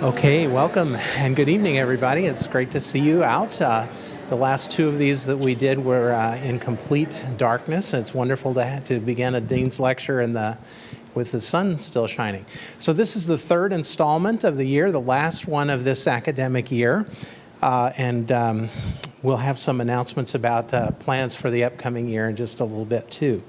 Okay, welcome and good evening, everybody. It's great to see you out. The last two of these that we did were in complete darkness. It's wonderful to begin a Dean's lecture with the sun still shining. So this is the third installment of the year, the last one of this academic year. And we'll have some announcements about plans for the upcoming year in just a little bit, too.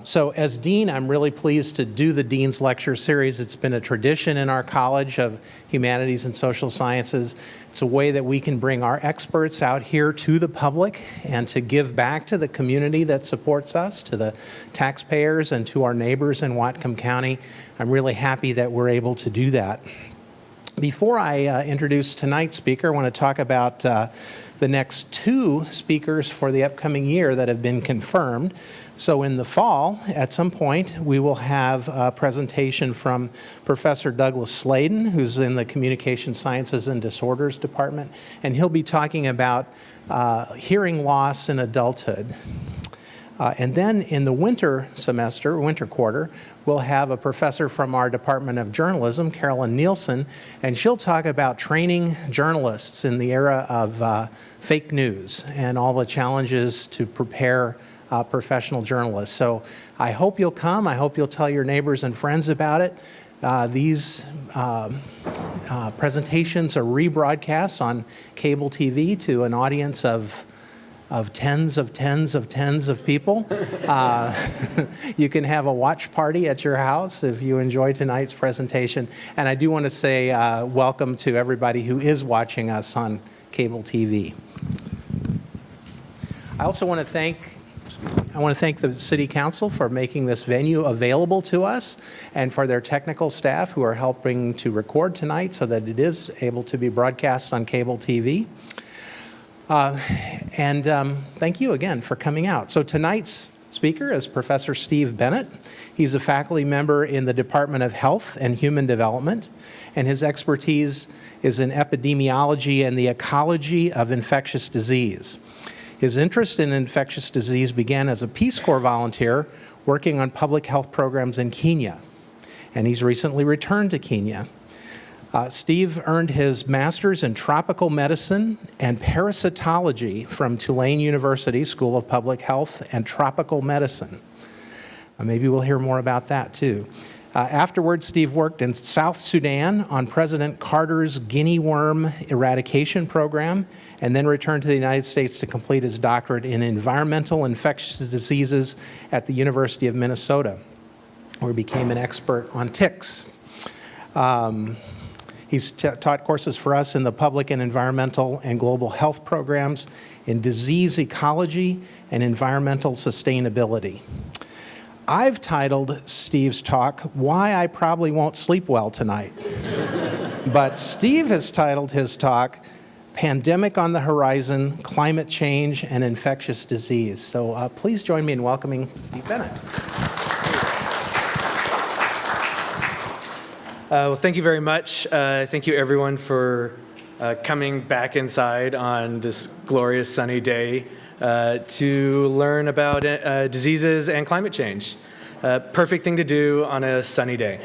So as Dean, I'm really pleased to do the Dean's Lecture Series. It's been a tradition in our College of Humanities and Social Sciences. It's a way that we can bring our experts out here to the public and to give back to the community that supports us, to the taxpayers and to our neighbors in Whatcom County. I'm really happy that we're able to do that. Before I introduce tonight's speaker, I want to talk about the next two speakers for the upcoming year that have been confirmed. So in the fall, at some point, we will have a presentation from Professor Douglas Sladen, who's in the Communication Sciences and Disorders Department, and he'll be talking about hearing loss in adulthood. And then in the winter quarter, we'll have a professor from our Department of Journalism, Carolyn Nielsen, and she'll talk about training journalists in the era of fake news and all the challenges to prepare professional journalists. So I hope you'll come. I hope you'll tell your neighbors and friends about it. These presentations are rebroadcast on cable TV to an audience of tens of people. You can have a watch party at your house if you enjoy tonight's presentation. And I do want to say welcome to everybody who is watching us on cable TV. I also want to thank the City Council for making this venue available to us and for their technical staff who are helping to record tonight so that it is able to be broadcast on cable TV. Thank you again for coming out. So tonight's speaker is Professor Steve Bennett. He's a faculty member in the Department of Health and Human Development, and his expertise is in epidemiology and the ecology of infectious disease. His interest in infectious disease began as a Peace Corps volunteer working on public health programs in Kenya, and he's recently returned to Kenya. Steve earned his master's in tropical medicine and parasitology from Tulane University School of Public Health and Tropical Medicine. Maybe we'll hear more about that too. Afterward, Steve worked in South Sudan on President Carter's guinea worm eradication program, and then returned to the United States to complete his doctorate in environmental infectious diseases at the University of Minnesota, where he became an expert on ticks. He's taught courses for us in the public and environmental and global health programs, in disease ecology and environmental sustainability. I've titled Steve's talk, Why I Probably Won't Sleep Well Tonight. But Steve has titled his talk, Pandemic on the Horizon, Climate Change and Infectious Disease. So please join me in welcoming Steve Bennett. Well, thank you very much. Thank you, everyone, for coming back inside on this glorious sunny day to learn about diseases and climate change. Perfect thing to do on a sunny day.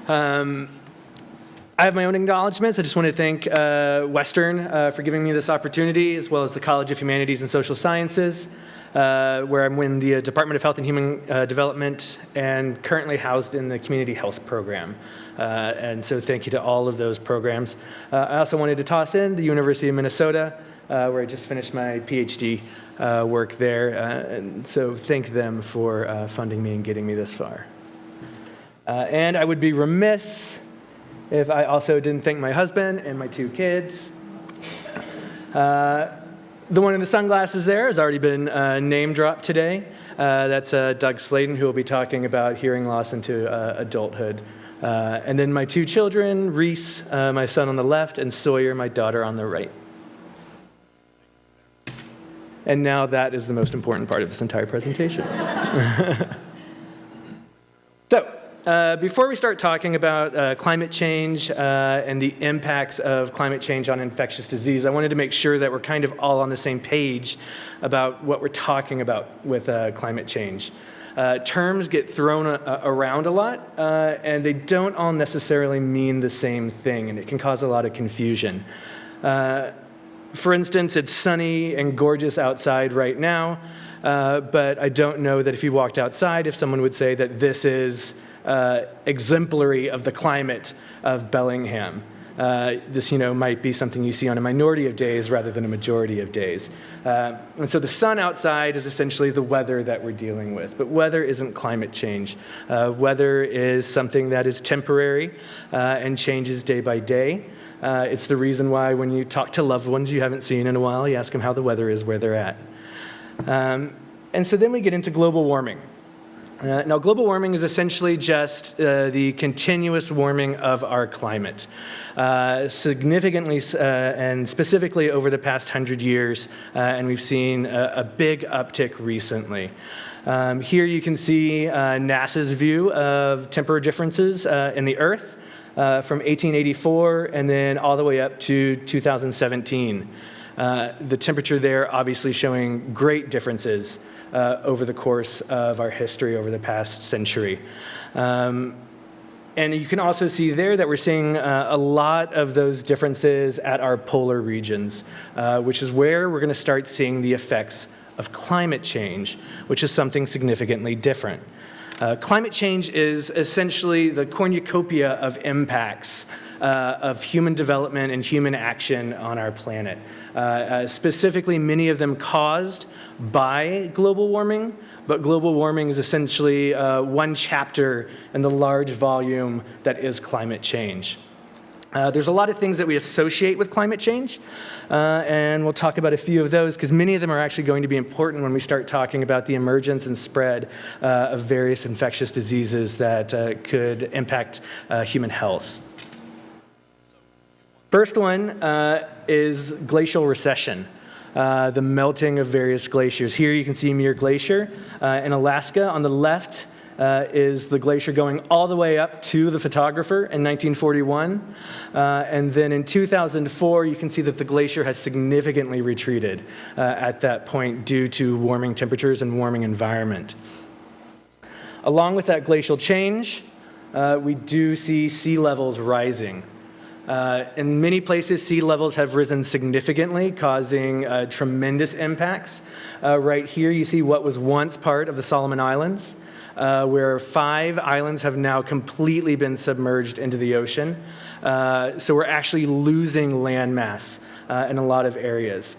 I have my own acknowledgments. I just want to thank Western for giving me this opportunity, as well as the College of Humanities and Social Sciences, where I'm in the Department of Health and Human Development and currently housed in the Community Health Program. And so thank you to all of those programs. I also wanted to toss in the University of Minnesota, where I just finished my PhD work there. And so thank them for funding me and getting me this far. And I would be remiss if I also didn't thank my husband and my two kids. The one in the sunglasses there has already been name dropped today. That's Doug Sladen, who will be talking about hearing loss into adulthood. And then my two children, Reese, my son on the left, and Sawyer, my daughter on the right. And now that is the most important part of this entire presentation. So, before we start talking about climate change and the impacts of climate change on infectious disease, I wanted to make sure that we're kind of all on the same page about what we're talking about with climate change. Terms get thrown around a lot, and they don't all necessarily mean the same thing, and it can cause a lot of confusion. For instance, it's sunny and gorgeous outside right now, but I don't know that if you walked outside, if someone would say that this is exemplary of the climate of Bellingham. This, might be something you see on a minority of days rather than a majority of days. And so the sun outside is essentially the weather that we're dealing with. But weather isn't climate change. Weather is something that is temporary and changes day by day. It's the reason why when you talk to loved ones you haven't seen in a while, you ask them how the weather is where they're at. And so then we get into global warming. Now, global warming is essentially just the continuous warming of our climate. Significantly and specifically over the past 100 years, and we've seen a big uptick recently. Here you can see NASA's view of temperature differences in the Earth from 1884 and then all the way up to 2017. The temperature there obviously showing great differences over the course of our history over the past century. And you can also see there that we're seeing a lot of those differences at our polar regions, which is where we're going to start seeing the effects of climate change, which is something significantly different. Climate change is essentially the cornucopia of impacts of human development and human action on our planet. Specifically, many of them caused by global warming, but global warming is essentially one chapter in the large volume that is climate change. There's a lot of things that we associate with climate change, and we'll talk about a few of those because many of them are actually going to be important when we start talking about the emergence and spread of various infectious diseases that could impact human health. First one is glacial recession. The melting of various glaciers. Here you can see Muir Glacier in Alaska. On the left is the glacier going all the way up to the photographer in 1941. And then in 2004, you can see that the glacier has significantly retreated at that point due to warming temperatures and warming environment. Along with that glacial change, we do see sea levels rising. In many places, sea levels have risen significantly, causing tremendous impacts. Right here, you see what was once part of the Solomon Islands, where 5 islands have now completely been submerged into the ocean. So we're actually losing landmass in a lot of areas.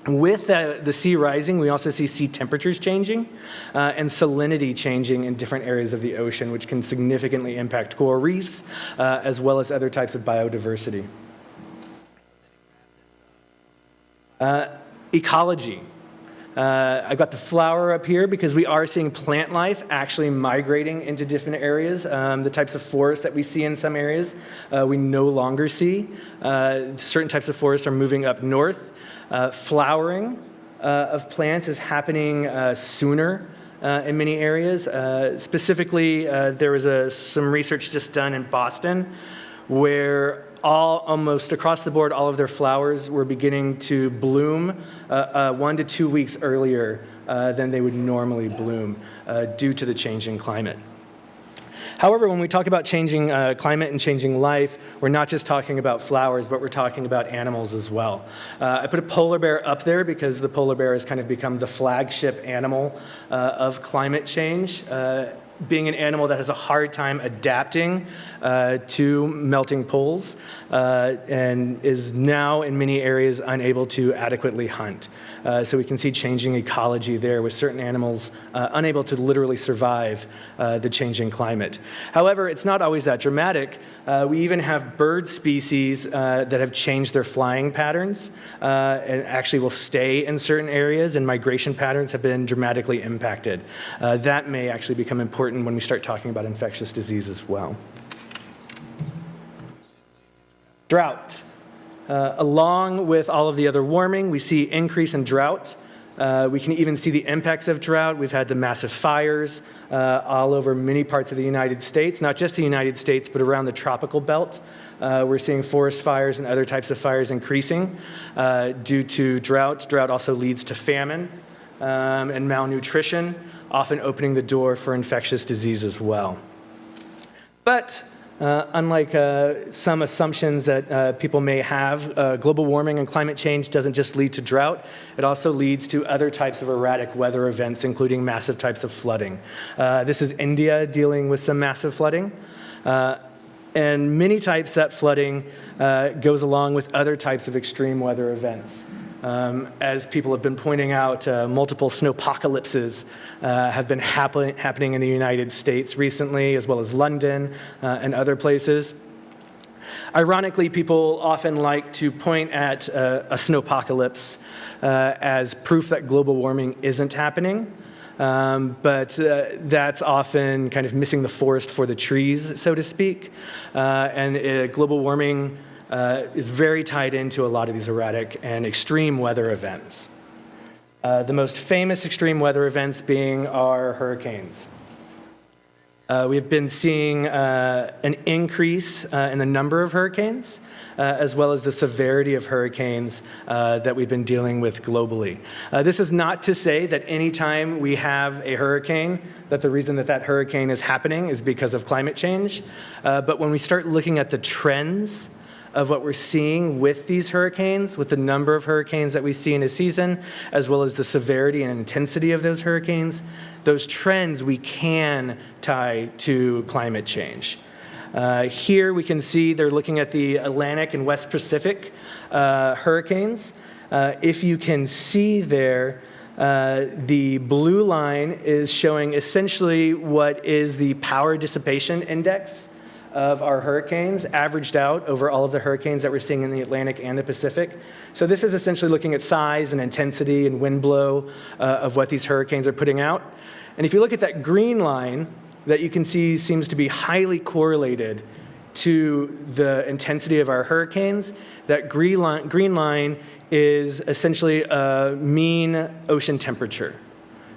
With the sea rising, we also see sea temperatures changing and salinity changing in different areas of the ocean, which can significantly impact coral reefs as well as other types of biodiversity. Ecology. I've got the flower up here because we are seeing plant life actually migrating into different areas. The types of forests that we see in some areas, we no longer see. Certain types of forests are moving up north. Flowering of plants is happening sooner in many areas. Specifically, there was some research just done in Boston where almost across the board, all of their flowers were beginning to bloom 1 to 2 weeks earlier than they would normally bloom due to the changing climate. However, when we talk about changing climate and changing life, we're not just talking about flowers, but we're talking about animals as well. I put a polar bear up there because the polar bear has kind of become the flagship animal of climate change. Being an animal that has a hard time adapting to melting poles and is now in many areas unable to adequately hunt. So we can see changing ecology there with certain animals unable to literally survive the changing climate. However, it's not always that dramatic. We even have bird species that have changed their flying patterns and actually will stay in certain areas, and migration patterns have been dramatically impacted. That may actually become important when we start talking about infectious disease as well. Drought. Along with all of the other warming, we see increase in drought. We can even see the impacts of drought. We've had the massive fires all over many parts of the United States, not just the United States, but around the Tropical Belt. We're seeing forest fires and other types of fires increasing due to drought. Drought also leads to famine and malnutrition. often opening the door for infectious disease as well. But unlike some assumptions that people may have, global warming and climate change doesn't just lead to drought, it also leads to other types of erratic weather events, including massive types of flooding. This is India dealing with some massive flooding. And many types that flooding goes along with other types of extreme weather events. As people have been pointing out, multiple snowpocalypses have been happening in the United States recently, as well as London and other places. Ironically, people often like to point at a snowpocalypse as proof that global warming isn't happening. But that's often kind of missing the forest for the trees, so to speak. And global warming is very tied into a lot of these erratic and extreme weather events. The most famous extreme weather events being our hurricanes. We've been seeing an increase in the number of hurricanes, as well as the severity of hurricanes that we've been dealing with globally. This is not to say that anytime we have a hurricane, that the reason that that hurricane is happening is because of climate change. But when we start looking at the trends of what we're seeing with these hurricanes, with the number of hurricanes that we see in a season, as well as the severity and intensity of those hurricanes, those trends we can tie to climate change. Here we can see they're looking at the Atlantic and West Pacific hurricanes. If you can see there, the blue line is showing essentially what is the power dissipation index of our hurricanes, averaged out over all of the hurricanes that we're seeing in the Atlantic and the Pacific. So this is essentially looking at size and intensity and wind blow of what these hurricanes are putting out. And if you look at that green line, that you can see seems to be highly correlated to the intensity of our hurricanes, that green line is essentially a mean ocean temperature.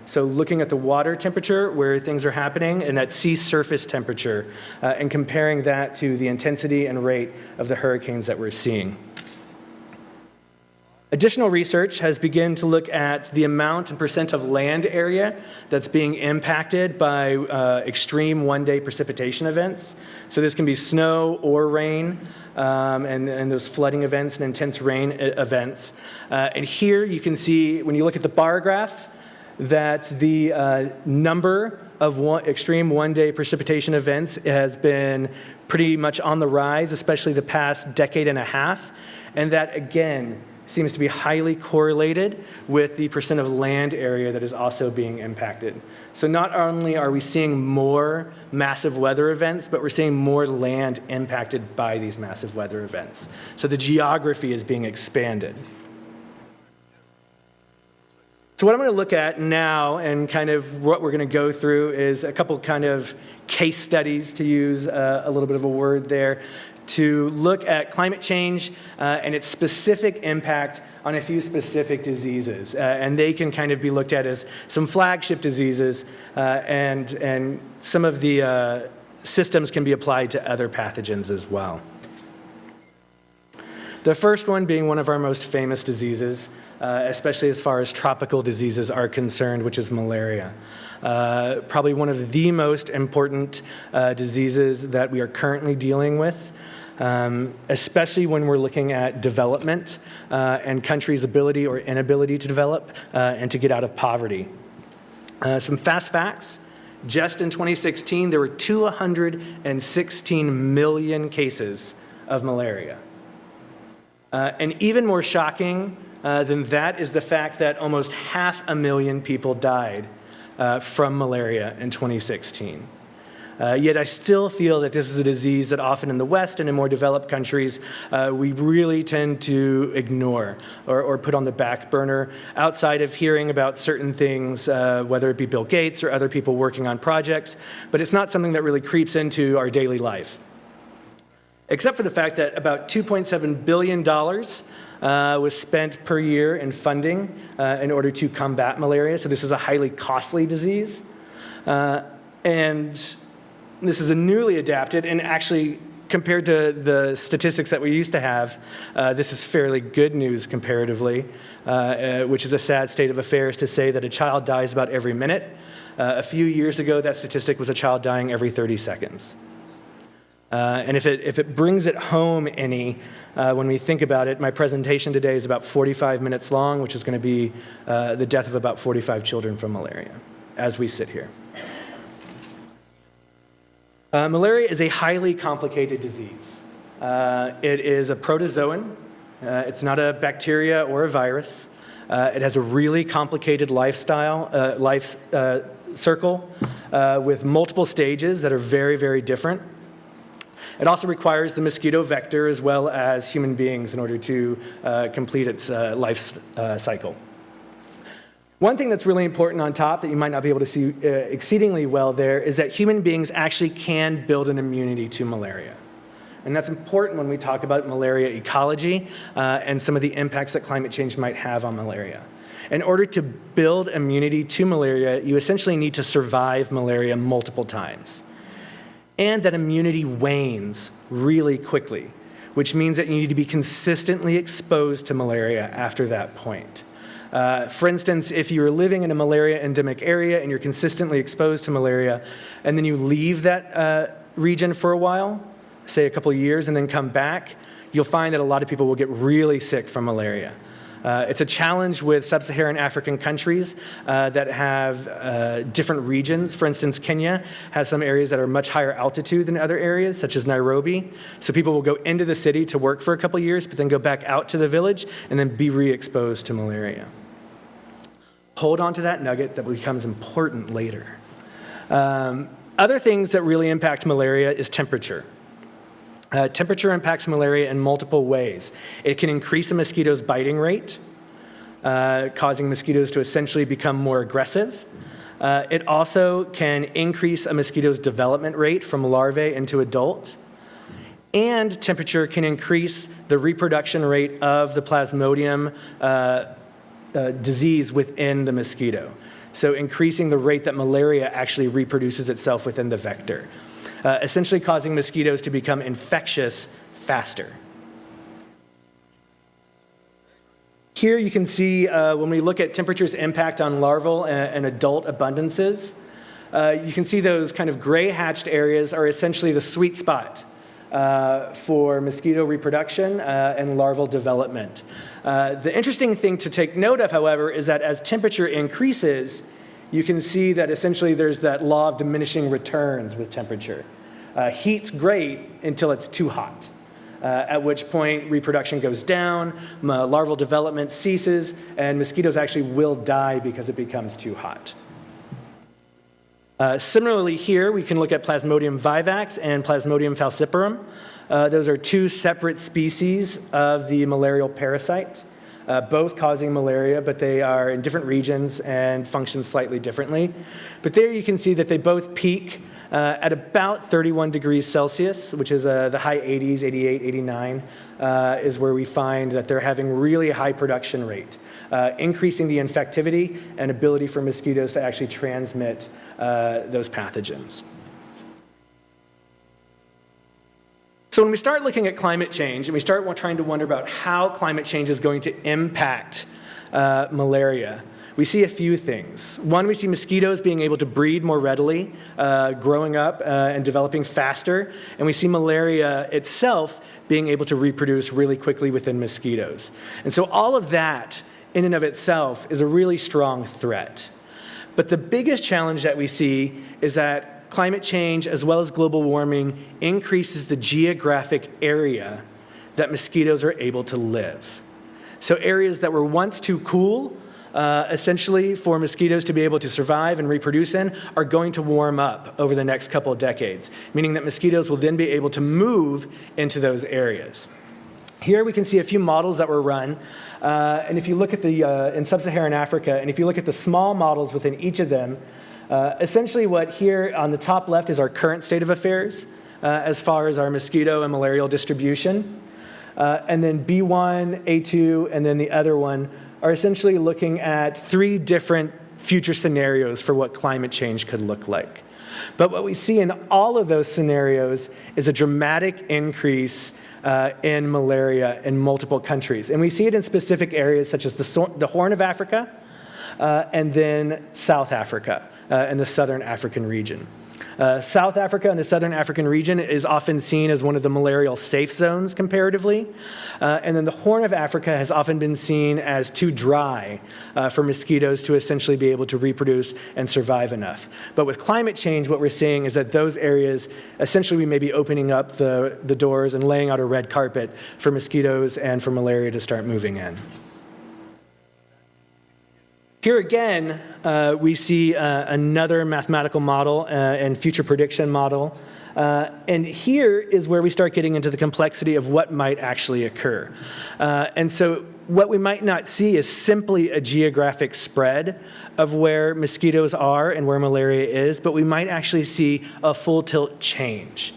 So looking at the water temperature where things are happening and that sea surface temperature and comparing that to the intensity and rate of the hurricanes that we're seeing. Additional research has begun to look at the amount and percent of land area that's being impacted by extreme one-day precipitation events. So this can be snow or rain, and those flooding events and intense rain events. And here you can see, when you look at the bar graph, that the number of extreme one-day precipitation events has been pretty much on the rise, especially the past decade and a half. And that, again, seems to be highly correlated with the percent of land area that is also being impacted. So not only are we seeing more massive weather events, but we're seeing more land impacted by these massive weather events. So the geography is being expanded. So what I'm going to look at now, and kind of what we're going to go through, is a couple kind of case studies, to use a little bit of a word there, to look at climate change and its specific impact on a few specific diseases. And they can kind of be looked at as some flagship diseases, and some of the systems can be applied to other pathogens as well. The first one being one of our most famous diseases, especially as far as tropical diseases are concerned, which is malaria. Probably one of the most important diseases that we are currently dealing with, especially when we're looking at development and countries' ability or inability to develop and to get out of poverty. Some fast facts. Just in 2016, there were 216 million cases of malaria. And even more shocking than that is the fact that almost 500,000 people died from malaria in 2016. Yet I still feel that this is a disease that often in the West and in more developed countries, we really tend to ignore or put on the back burner outside of hearing about certain things, whether it be Bill Gates or other people working on projects, but it's not something that really creeps into our daily life. Except for the fact that about $2.7 billion was spent per year in funding in order to combat malaria. So this is a highly costly disease. And this is a newly adapted, and actually compared to the statistics that we used to have, this is fairly good news comparatively, which is a sad state of affairs to say that a child dies about every minute A few years ago, that statistic was a child dying every 30 seconds. And if it brings it home any, when we think about it, my presentation today is about 45 minutes long, which is going to be the death of about 45 children from malaria as we sit here. Malaria is a highly complicated disease. It is a protozoan. It's not a bacteria or a virus. It has a really complicated life circle with multiple stages that are very, very different. It also requires the mosquito vector as well as human beings in order to complete its life cycle. One thing that's really important on top that you might not be able to see exceedingly well there is that human beings actually can build an immunity to malaria. And that's important when we talk about malaria ecology and some of the impacts that climate change might have on malaria. In order to build immunity to malaria, you essentially need to survive malaria multiple times. And that immunity wanes really quickly, which means that you need to be consistently exposed to malaria after that point. For instance, if you're living in a malaria endemic area and you're consistently exposed to malaria, and then you leave that region for a while, say a couple of years, and then come back, you'll find that a lot of people will get really sick from malaria. It's a challenge with sub-Saharan African countries that have different regions. For instance, Kenya has some areas that are much higher altitude than other areas, such as Nairobi. So people will go into the city to work for a couple of years, but then go back out to the village and then be re-exposed to malaria. Hold on to that nugget that becomes important later. Other things that really impact malaria is temperature. Temperature impacts malaria in multiple ways. It can increase a mosquito's biting rate, causing mosquitoes to essentially become more aggressive. It also can increase a mosquito's development rate from larvae into adult. And temperature can increase the reproduction rate of the Plasmodium disease within the mosquito. So increasing the rate that malaria actually reproduces itself within the vector. Essentially causing mosquitoes to become infectious faster. Here you can see when we look at temperature's impact on larval and adult abundances, you can see those kind of gray hatched areas are essentially the sweet spot for mosquito reproduction and larval development. The interesting thing to take note of, however, is that as temperature increases, you can see that essentially there's that law of diminishing returns with temperature. Heat's great until it's too hot, at which point reproduction goes down, larval development ceases, and mosquitoes actually will die because it becomes too hot. Similarly here, we can look at Plasmodium vivax and Plasmodium falciparum. Those are two separate species of the malarial parasite. Both causing malaria, but they are in different regions and function slightly differently. But there you can see that they both peak at about 31 degrees Celsius, which is the high 80s, 88, 89, is where we find that they're having really high production rate, increasing the infectivity and ability for mosquitoes to actually transmit those pathogens. So when we start looking at climate change and we start trying to wonder about how climate change is going to impact malaria, we see a few things. One, we see mosquitoes being able to breed more readily, growing up and developing faster, and we see malaria itself being able to reproduce really quickly within mosquitoes. And so all of that in and of itself is a really strong threat. But the biggest challenge that we see is that climate change, as well as global warming, increases the geographic area that mosquitoes are able to live. So areas that were once too cool, essentially for mosquitoes to be able to survive and reproduce in, are going to warm up over the next couple of decades, meaning that mosquitoes will then be able to move into those areas. Here we can see a few models that were run, and if you look at in sub-Saharan Africa, and if you look at the small models within each of them, essentially what here on the top left is our current state of affairs as far as our mosquito and malarial distribution. And then B1, A2, and then the other one are essentially looking at three different future scenarios for what climate change could look like. But what we see in all of those scenarios is a dramatic increase in malaria in multiple countries. And we see it in specific areas such as the Horn of Africa and then South Africa. and the Southern African region. South Africa and the Southern African region is often seen as one of the malarial safe zones comparatively. And then the Horn of Africa has often been seen as too dry for mosquitoes to essentially be able to reproduce and survive enough. But with climate change, what we're seeing is that those areas, essentially we may be opening up the doors and laying out a red carpet for mosquitoes and for malaria to start moving in. Here again, we see another mathematical model and future prediction model. And here is where we start getting into the complexity of what might actually occur. And so what we might not see is simply a geographic spread of where mosquitoes are and where malaria is, but we might actually see a full tilt change.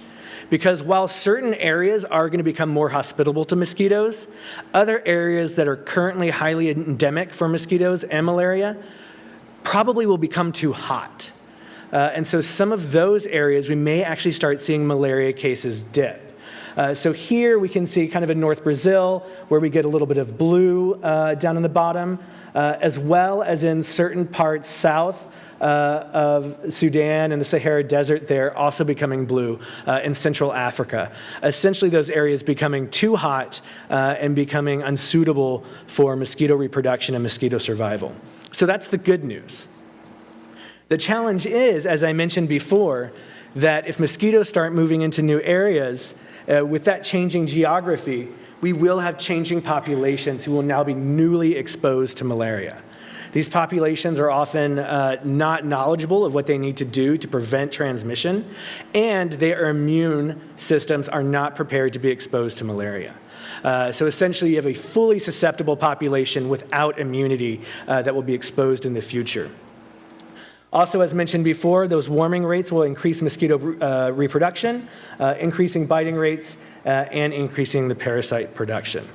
Because while certain areas are going to become more hospitable to mosquitoes, other areas that are currently highly endemic for mosquitoes and malaria probably will become too hot. And so some of those areas, we may actually start seeing malaria cases dip. So here we can see kind of in North Brazil, where we get a little bit of blue down in the bottom, as well as in certain parts south of Sudan and the Sahara Desert there, also becoming blue in Central Africa. Essentially those areas becoming too hot and becoming unsuitable for mosquito reproduction and mosquito survival. So that's the good news. The challenge is, as I mentioned before, that if mosquitoes start moving into new areas, with that changing geography, we will have changing populations who will now be newly exposed to malaria. These populations are often not knowledgeable of what they need to do to prevent transmission, and their immune systems are not prepared to be exposed to malaria. So essentially, you have a fully susceptible population without immunity that will be exposed in the future. Also, as mentioned before, those warming rates will increase mosquito reproduction, increasing biting rates, and increasing the parasite production.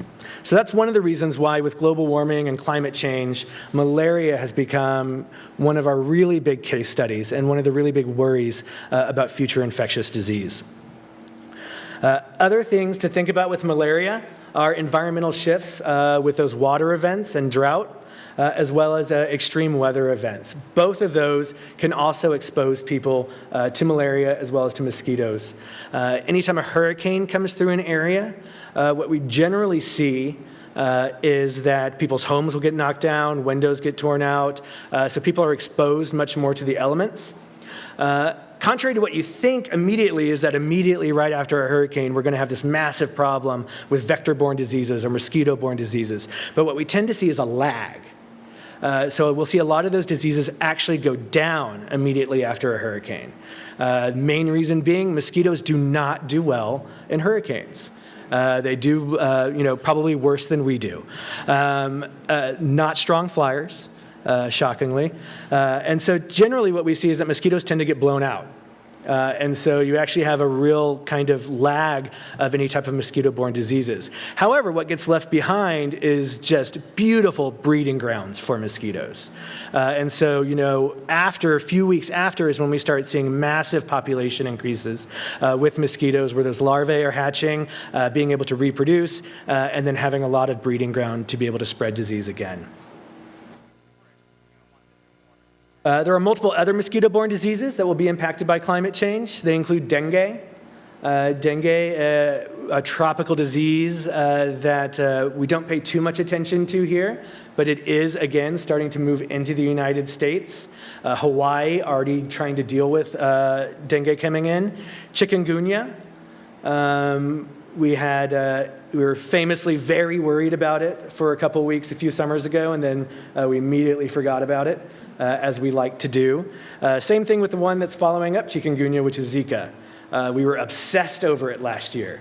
So that's one of the reasons why with global warming and climate change, malaria has become one of our really big case studies and one of the really big worries about future infectious disease. Other things to think about with malaria are environmental shifts with those water events and drought, as well as extreme weather events. Both of those can also expose people to malaria as well as to mosquitoes. Anytime a hurricane comes through an area, what we generally see is that people's homes will get knocked down, windows get torn out, so people are exposed much more to the elements. Contrary to what you think immediately is that immediately right after a hurricane, we're going to have this massive problem with vector-borne diseases or mosquito-borne diseases. But what we tend to see is a lag. So we'll see a lot of those diseases actually go down immediately after a hurricane. Main reason being mosquitoes do not do well in hurricanes. They do, probably worse than we do. Not strong flyers, shockingly. And so generally what we see is that mosquitoes tend to get blown out. And so you actually have a real kind of lag of any type of mosquito-borne diseases. However, what gets left behind is just beautiful breeding grounds for mosquitoes. And so, after a few weeks after is when we start seeing massive population increases with mosquitoes where those larvae are hatching, being able to reproduce, and then having a lot of breeding ground to be able to spread disease again. There are multiple other mosquito-borne diseases that will be impacted by climate change. They include dengue. Dengue, a tropical disease that we don't pay too much attention to here, but it is, again, starting to move into the United States. Hawaii already trying to deal with dengue coming in. Chikungunya. We were famously very worried about it for a couple weeks a few summers ago, and then we immediately forgot about it. As we like to do. Same thing with the one that's following up chikungunya, which is Zika. We were obsessed over it last year.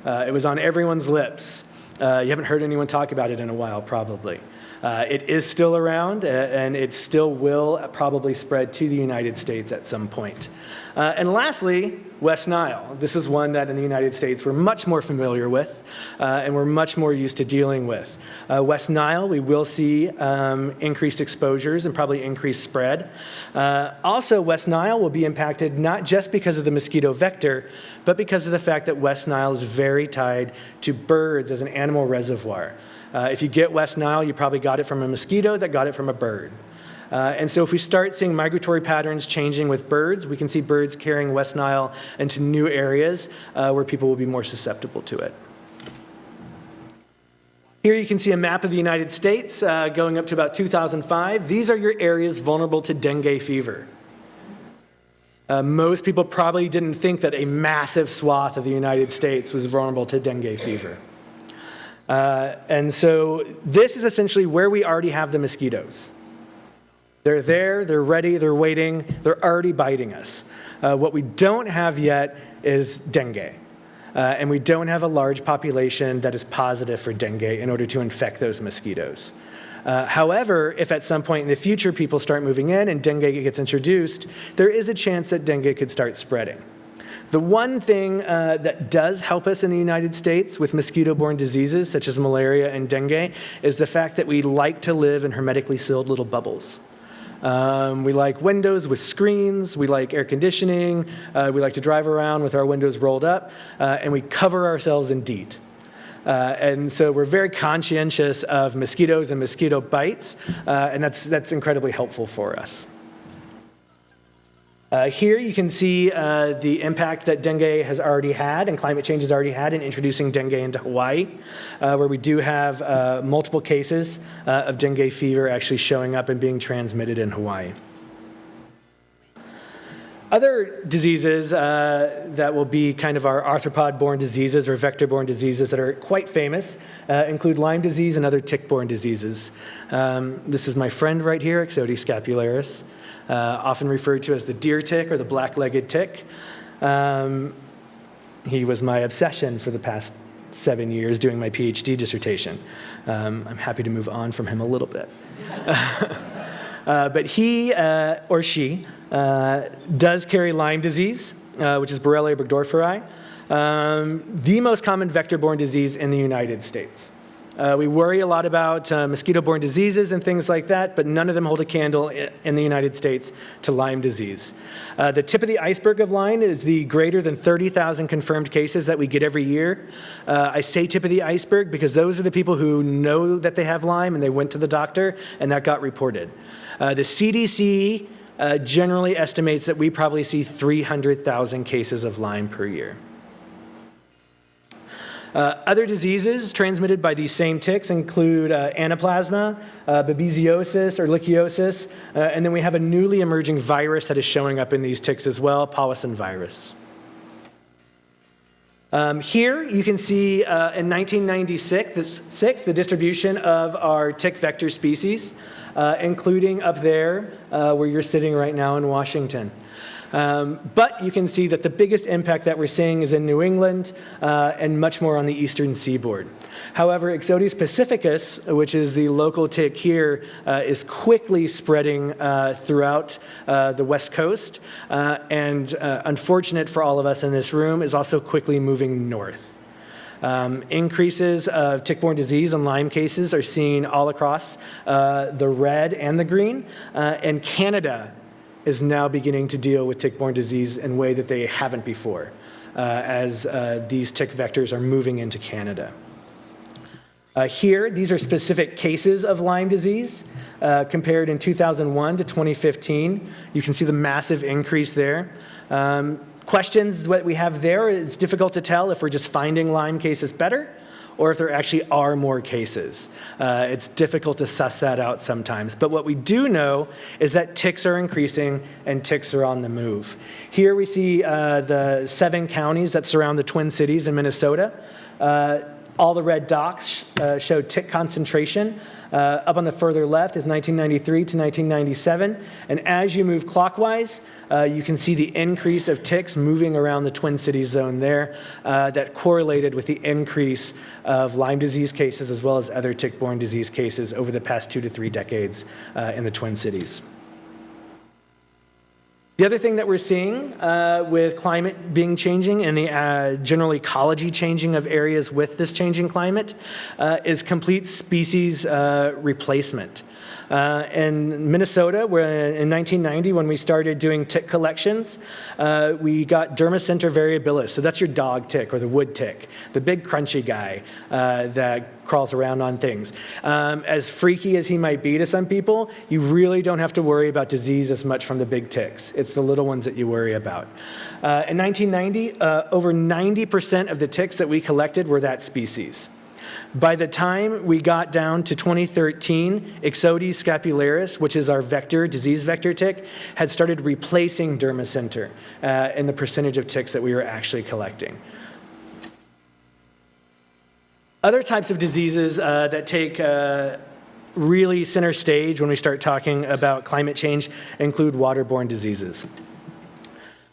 It was on everyone's lips. You haven't heard anyone talk about it in a while, probably. It is still around, and it still will probably spread to the United States at some point. And lastly, West Nile. This is one that in the United States we're much more familiar with, and we're much more used to dealing with. West Nile, we will see increased exposures and probably increased spread. Also, West Nile will be impacted not just because of the mosquito vector, but because of the fact that West Nile is very tied to birds as an animal reservoir. If you get West Nile, you probably got it from a mosquito that got it from a bird. And so if we start seeing migratory patterns changing with birds, we can see birds carrying West Nile into new areas where people will be more susceptible to it. Here you can see a map of the United States going up to about 2005. These are your areas vulnerable to dengue fever. Most people probably didn't think that a massive swath of the United States was vulnerable to dengue fever. And so this is essentially where we already have the mosquitoes. They're there, they're ready, they're waiting, they're already biting us. What we don't have yet is dengue. And we don't have a large population that is positive for dengue in order to infect those mosquitoes. However, if at some point in the future people start moving in and dengue gets introduced, there is a chance that dengue could start spreading. The one thing that does help us in the United States with mosquito-borne diseases such as malaria and dengue is the fact that we like to live in hermetically sealed little bubbles. We like windows with screens, we like air conditioning, we like to drive around with our windows rolled up, and we cover ourselves in DEET. And so we're very conscientious of mosquitoes and mosquito bites, and that's incredibly helpful for us. Here you can see the impact that dengue has already had and climate change has already had in introducing dengue into Hawaii, where we do have multiple cases of dengue fever actually showing up and being transmitted in Hawaii. Other diseases that will be kind of our arthropod-borne diseases or vector-borne diseases that are quite famous include Lyme disease and other tick-borne diseases. This is my friend right here, Ixodes scapularis. Often referred to as the deer tick or the black-legged tick. He was my obsession for the past 7 years doing my PhD dissertation. I'm happy to move on from him a little bit. But he or she does carry Lyme disease, which is Borrelia burgdorferi, the most common vector-borne disease in the United States. We worry a lot about mosquito-borne diseases and things like that, but none of them hold a candle in the United States to Lyme disease. The tip of the iceberg of Lyme is the greater than 30,000 confirmed cases that we get every year. I say tip of the iceberg because those are the people who know that they have Lyme and they went to the doctor and that got reported. The CDC generally estimates that we probably see 300,000 cases of Lyme per year. Other diseases transmitted by these same ticks include anaplasma, babesiosis or lichiosis, and then we have a newly emerging virus that is showing up in these ticks as well, Powassan virus. Here you can see in 1996 the distribution of our tick vector species, including up there where you're sitting right now in Washington. But you can see that the biggest impact that we're seeing is in New England and much more on the eastern seaboard. However, Ixodes pacificus, which is the local tick here, is quickly spreading throughout the West Coast, and unfortunate for all of us in this room, is also quickly moving north. Increases of tick-borne disease and Lyme cases are seen all across the red and the green, and Canada is now beginning to deal with tick-borne disease in a way that they haven't before, as these tick vectors are moving into Canada. Here, these are specific cases of Lyme disease compared in 2001 to 2015. You can see the massive increase there. Questions that we have there, it's difficult to tell if we're just finding Lyme cases better or if there actually are more cases. It's difficult to suss that out sometimes. But what we do know is that ticks are increasing and ticks are on the move. Here we see the 7 counties that surround the Twin Cities in Minnesota. All the red dots show tick concentration. Up on the further left is 1993 to 1997. And as you move clockwise, you can see the increase of ticks moving around the Twin Cities zone there that correlated with the increase of Lyme disease cases as well as other tick-borne disease cases over the past 2 to 3 decades in the Twin Cities. The other thing that we're seeing with climate being changing and the general ecology changing of areas with this changing climate is complete species replacement. In Minnesota, where in 1990, when we started doing tick collections, we got Dermacentor variabilis. So that's your dog tick or the wood tick, the big crunchy guy that crawls around on things. As freaky as he might be to some people, you really don't have to worry about disease as much from the big ticks. It's the little ones that you worry about. In 1990, over 90% of the ticks that we collected were that species. By the time we got down to 2013, Ixodes scapularis, which is our disease vector tick, had started replacing Dermacentor in the percentage of ticks that we were actually collecting. Other types of diseases that take really center stage when we start talking about climate change include waterborne diseases.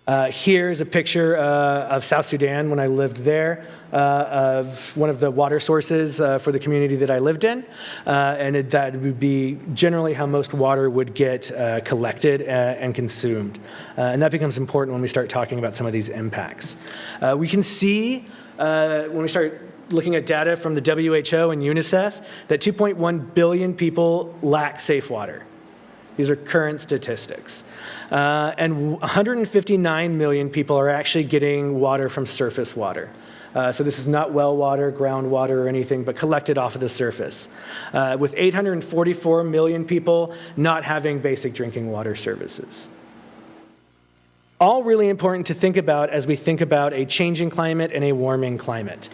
Here's a picture of South Sudan when I lived there, of one of the water sources for the community that I lived in. That would be generally how most water would get collected and consumed. And that becomes important when we start talking about some of these impacts. We can see when we start looking at data from the WHO and UNICEF that 2.1 billion people lack safe water. These are current statistics. And 159 million people are actually getting water from surface water. So this is not well water, groundwater, or anything, but collected off of the surface. With 844 million people not having basic drinking water services. All really important to think about as we think about a changing climate and a warming climate.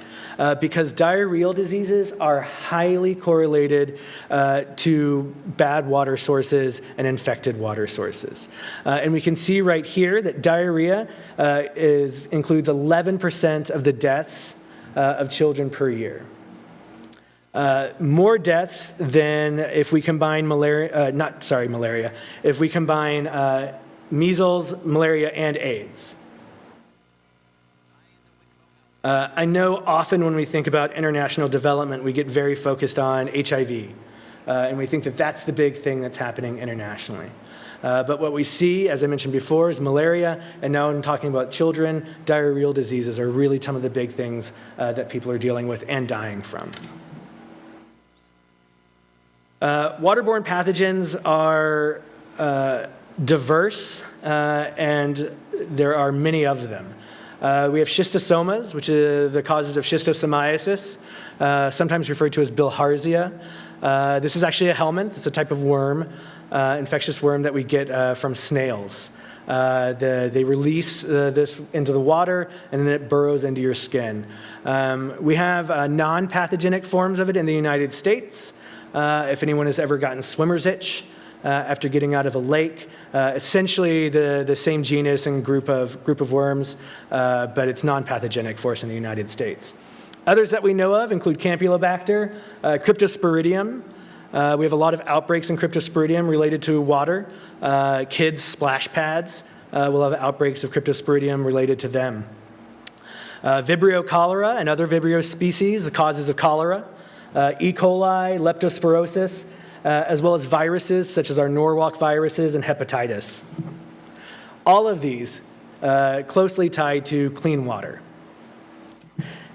Because diarrheal diseases are highly correlated to bad water sources and infected water sources. And we can see right here that diarrhea includes 11% of the deaths of children per year. More deaths than if we combine if we combine measles, malaria, and AIDS. I know often when we think about international development, we get very focused on HIV, and we think that that's the big thing that's happening internationally. But what we see, as I mentioned before, is malaria, and now I'm talking about children, diarrheal diseases are really some of the big things that people are dealing with and dying from. Waterborne pathogens are diverse, and there are many of them. We have schistosomas, which are the causes of schistosomiasis, sometimes referred to as bilharzia. This is actually a helminth. It's a type of worm, infectious worm that we get from snails. They release this into the water, and then it burrows into your skin. We have non-pathogenic forms of it in the United States. If anyone has ever gotten swimmer's itch after getting out of a lake, essentially the same genus and group of worms, but it's non-pathogenic for us in the United States. Others that we know of include Campylobacter, Cryptosporidium. We have a lot of outbreaks in Cryptosporidium related to water. Kids' splash pads will have outbreaks of Cryptosporidium related to them. Vibrio cholera and other Vibrio species, the causes of cholera. E. coli, Leptospirosis, as well as viruses such as our Norwalk viruses and hepatitis. All of these closely tied to clean water.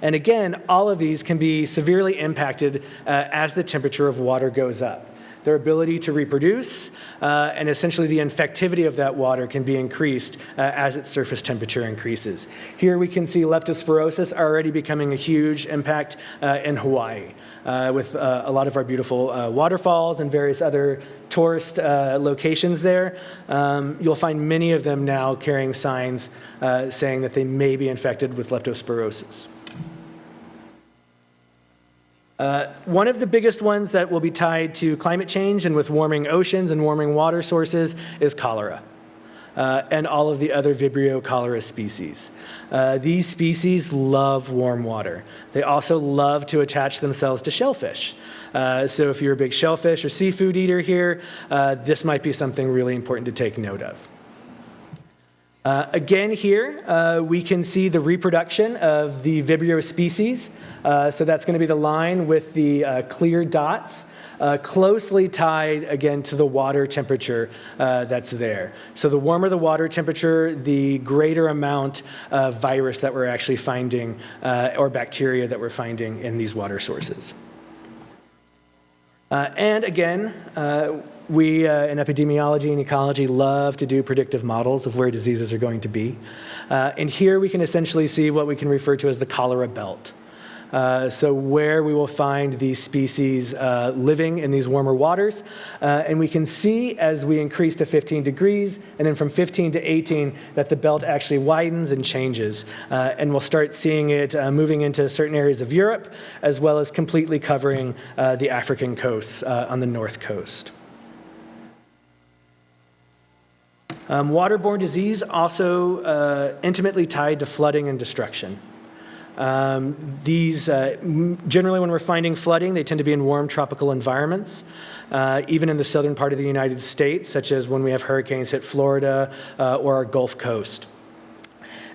And again, all of these can be severely impacted as the temperature of water goes up. Their ability to reproduce and essentially the infectivity of that water can be increased as its surface temperature increases. Here we can see Leptospirosis already becoming a huge impact in Hawaii. With a lot of our beautiful waterfalls and various other tourist locations there. You'll find many of them now carrying signs saying that they may be infected with Leptospirosis. One of the biggest ones that will be tied to climate change and with warming oceans and warming water sources is cholera. And all of the other Vibrio cholera species. These species love warm water. They also love to attach themselves to shellfish. So if you're a big shellfish or seafood eater here, this might be something really important to take note of. Again here, we can see the reproduction of the Vibrio species. So that's going to be the line with the clear dots. Closely tied, again, to the water temperature that's there. So the warmer the water temperature, the greater amount of virus that we're actually finding, or bacteria that we're finding in these water sources. And again, We in epidemiology and ecology love to do predictive models of where diseases are going to be. And here we can essentially see what we can refer to as the Cholera Belt. So where we will find these species living in these warmer waters. And we can see as we increase to 15 degrees, and then from 15 to 18, that the belt actually widens and changes. And we'll start seeing it moving into certain areas of Europe, as well as completely covering the African coasts on the north coast. Waterborne disease also intimately tied to flooding and destruction. These, generally when we're finding flooding, they tend to be in warm tropical environments, even in the southern part of the United States, such as when we have hurricanes hit Florida or our Gulf Coast.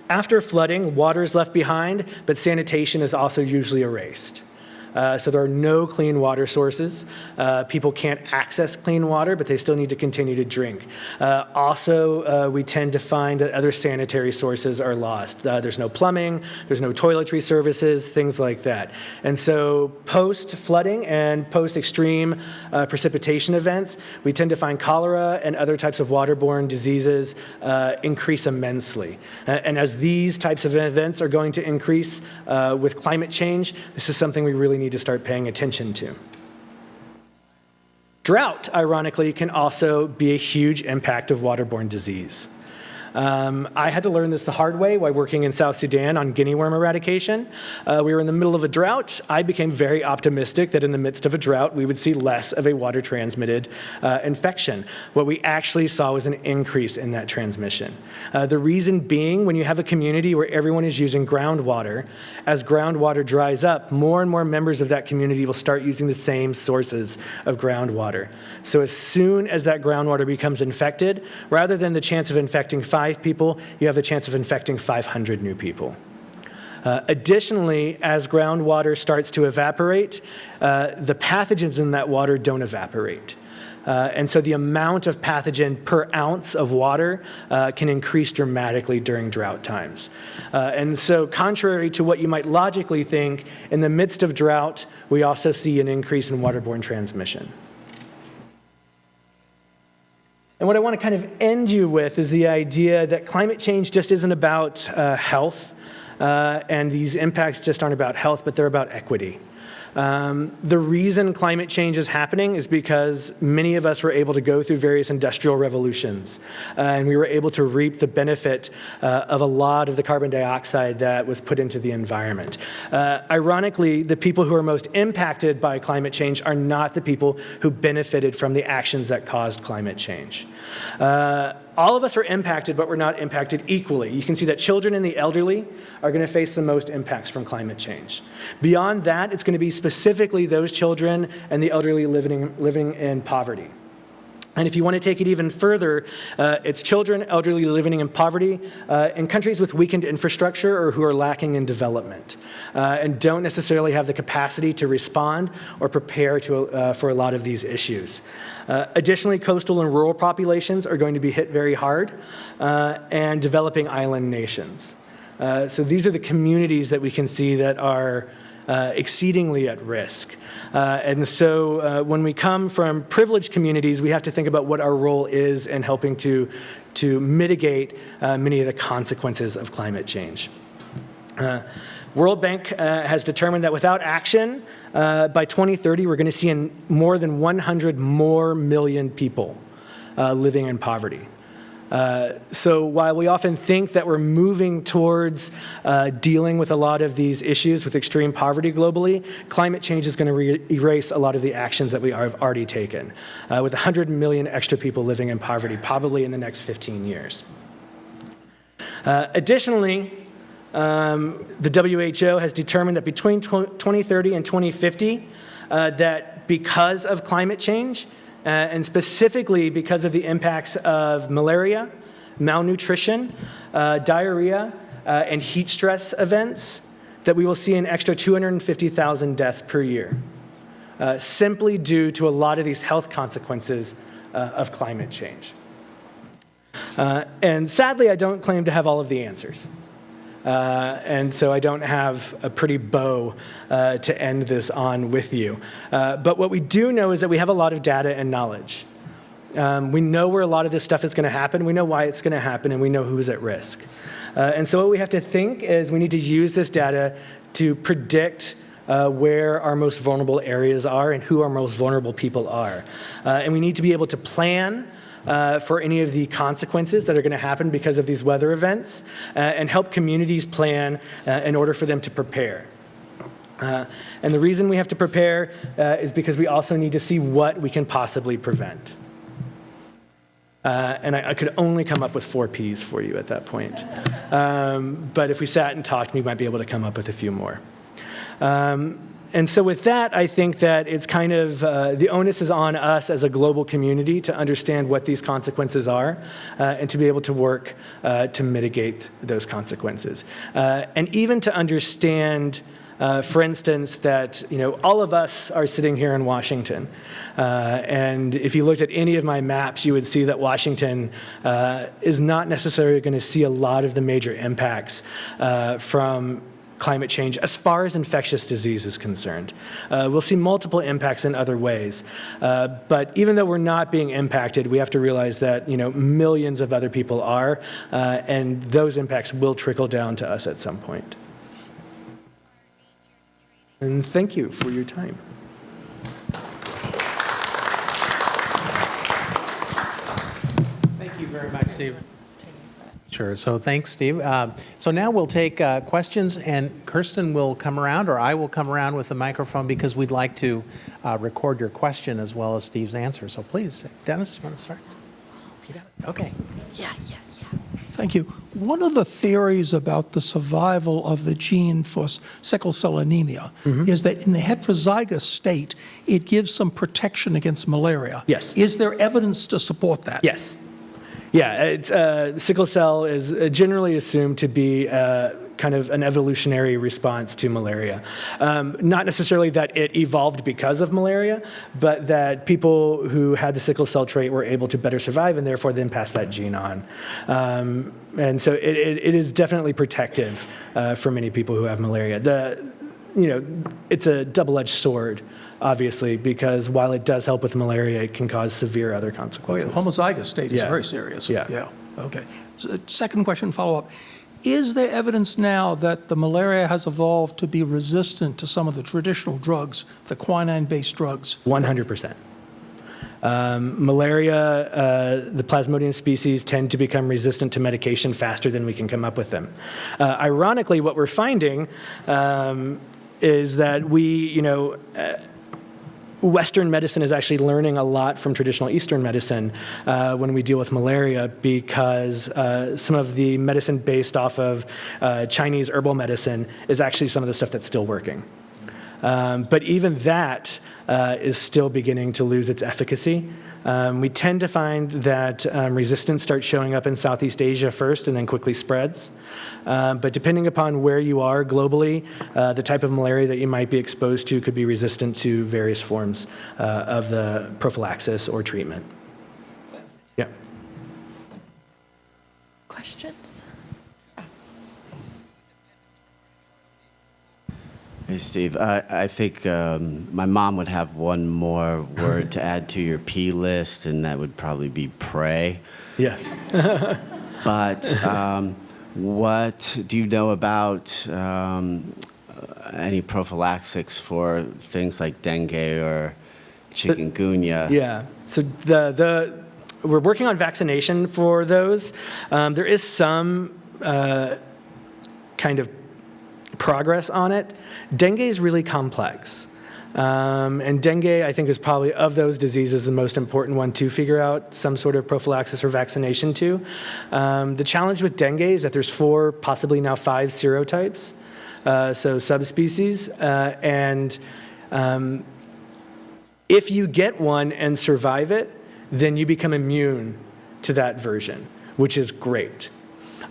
After flooding, water is left behind, but sanitation is also usually erased. So there are no clean water sources. People can't access clean water, but they still need to continue to drink. Also, we tend to find that other sanitary sources are lost. There's no plumbing, there's no toiletry services, things like that. And so post-flooding and post-extreme precipitation events, we tend to find cholera and other types of waterborne diseases increase immensely. And as these types of events are going to increase with climate change, this is something we really need to start paying attention to. Drought, ironically, can also be a huge impact of waterborne disease. I had to learn this the hard way while working in South Sudan on guinea worm eradication. We were in the middle of a drought. I became very optimistic that in the midst of a drought, we would see less of a water-transmitted infection. What we actually saw was an increase in that transmission. The reason being, when you have a community where everyone is using groundwater, as groundwater dries up, more and more members of that community will start using the same sources of groundwater. So as soon as that groundwater becomes infected, rather than the chance of infecting 5 people, you have the chance of infecting 500 new people. Additionally, as groundwater starts to evaporate, the pathogens in that water don't evaporate. And so the amount of pathogen per ounce of water can increase dramatically during drought times. And so contrary to what you might logically think, in the midst of drought, we also see an increase in waterborne transmission. And what I want to kind of end you with is the idea that climate change just isn't about health, and these impacts just aren't about health, but they're about equity. The reason climate change is happening is because many of us were able to go through various industrial revolutions, and we were able to reap the benefit of a lot of the carbon dioxide that was put into the environment. Ironically, the people who are most impacted by climate change are not the people who benefited from the actions that caused climate change. All of us are impacted, but we're not impacted equally. You can see that children and the elderly are going to face the most impacts from climate change. Beyond that, it's going to be specifically those children and the elderly living in poverty. And if you want to take it even further, it's children, elderly living in poverty in countries with weakened infrastructure or who are lacking in development and don't necessarily have the capacity to respond or prepare for a lot of these issues. Additionally, coastal and rural populations are going to be hit very hard, and developing island nations. So these are the communities that we can see that are exceedingly at risk. And so when we come from privileged communities, we have to think about what our role is in helping to mitigate many of the consequences of climate change. World Bank has determined that without action, by 2030, we're going to see more than 100 more million people living in poverty. So while we often think that we're moving towards dealing with a lot of these issues with extreme poverty globally, climate change is going to erase a lot of the actions that we have already taken, with 100 million extra people living in poverty probably in the next 15 years. Additionally, the WHO has determined that between 2030 and 2050, that because of climate change, and specifically because of the impacts of malaria, malnutrition, diarrhea, and heat stress events, that we will see an extra 250,000 deaths per year, simply due to a lot of these health consequences of climate change. And sadly, I don't claim to have all of the answers. And so I don't have a pretty bow to end this on with you. But what we do know is that we have a lot of data and knowledge. We know where a lot of this stuff is going to happen, we know why it's going to happen, and we know who's at risk. And so what we have to think is we need to use this data to predict where our most vulnerable areas are and who our most vulnerable people are. And we need to be able to plan for any of the consequences that are going to happen because of these weather events and help communities plan in order for them to prepare. And the reason we have to prepare is because we also need to see what we can possibly prevent. And I could only come up with 4 Ps for you at that point. But if we sat and talked, we might be able to come up with a few more. And so with that, I think that it's kind of, the onus is on us as a global community to understand what these consequences are and to be able to work to mitigate those consequences. And even to understand, for instance, that all of us are sitting here in Washington. And if you looked at any of my maps, you would see that Washington is not necessarily going to see a lot of the major impacts from climate change as far as infectious disease is concerned. We'll see multiple impacts in other ways. But even though we're not being impacted, we have to realize that millions of other people are, and those impacts will trickle down to us at some point. And thank you for your time. Thank you very much, Steve. Sure. So thanks, Steve. So now we'll take questions, and Kirsten will come around, or I will come around with the microphone because we'd like to record your question as well as Steve's answer. So please, Dennis, you want to start? You got it? Okay. Yeah. Thank you. One of the theories about the survival of the gene for sickle cell anemia is that in the heterozygous state, it gives some protection against malaria. Yes. Is there evidence to support that? Yes. Yeah, sickle cell is generally assumed to be kind of an evolutionary response to malaria. Not necessarily that it evolved because of malaria, but that people who had the sickle cell trait were able to better survive and therefore then pass that gene on. And so it is definitely protective for many people who have malaria. It's a double-edged sword, obviously, because while it does help with malaria, it can cause severe other consequences. Oh, yeah, the homozygous state is very serious. Yeah. Okay. So, second question, follow-up. Is there evidence now that the malaria has evolved to be resistant to some of the traditional drugs, the quinine-based drugs? 100%. Malaria, the Plasmodium species tend to become resistant to medication faster than we can come up with them. Ironically, what we're finding is that Western medicine is actually learning a lot from traditional Eastern medicine when we deal with malaria, because some of the medicine based off of Chinese herbal medicine is actually some of the stuff that's still working. But even that is still beginning to lose its efficacy. We tend to find that resistance starts showing up in Southeast Asia first and then quickly spreads. But depending upon where you are globally, the type of malaria that you might be exposed to could be resistant to various forms of the prophylaxis or treatment. Yeah. Questions? Hey, Steve. I think my mom would have one more word to add to your P list, and that would probably be pray. Yes. But what do you know about any prophylaxis for things like dengue or chikungunya? Yeah. So we're working on vaccination for those. There is some kind of progress on it. Dengue is really complex. And dengue, I think, is probably, of those diseases, the most important one to figure out some sort of prophylaxis or vaccination to. The challenge with dengue is that there's 4, possibly now 5 serotypes, so subspecies. And if you get one and survive it, then you become immune to that version, which is great.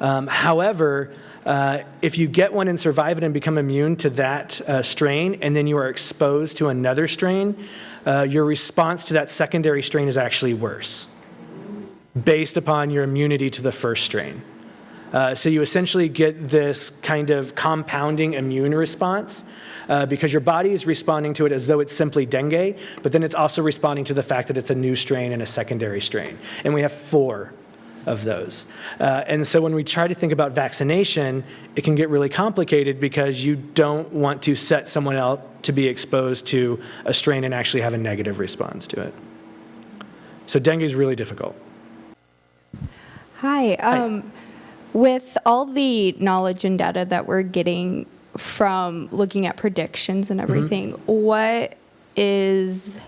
However, if you get one and survive it and become immune to that strain, and then you are exposed to another strain, your response to that secondary strain is actually worse, based upon your immunity to the first strain. So you essentially get this kind of compounding immune response because your body is responding to it as though it's simply dengue, but then it's also responding to the fact that it's a new strain and a secondary strain. And we have 4 of those. And so when we try to think about vaccination, it can get really complicated because you don't want to set someone out to be exposed to a strain and actually have a negative response to it. So dengue is really difficult. Hi. With all the knowledge and data that we're getting from looking at predictions and everything, what is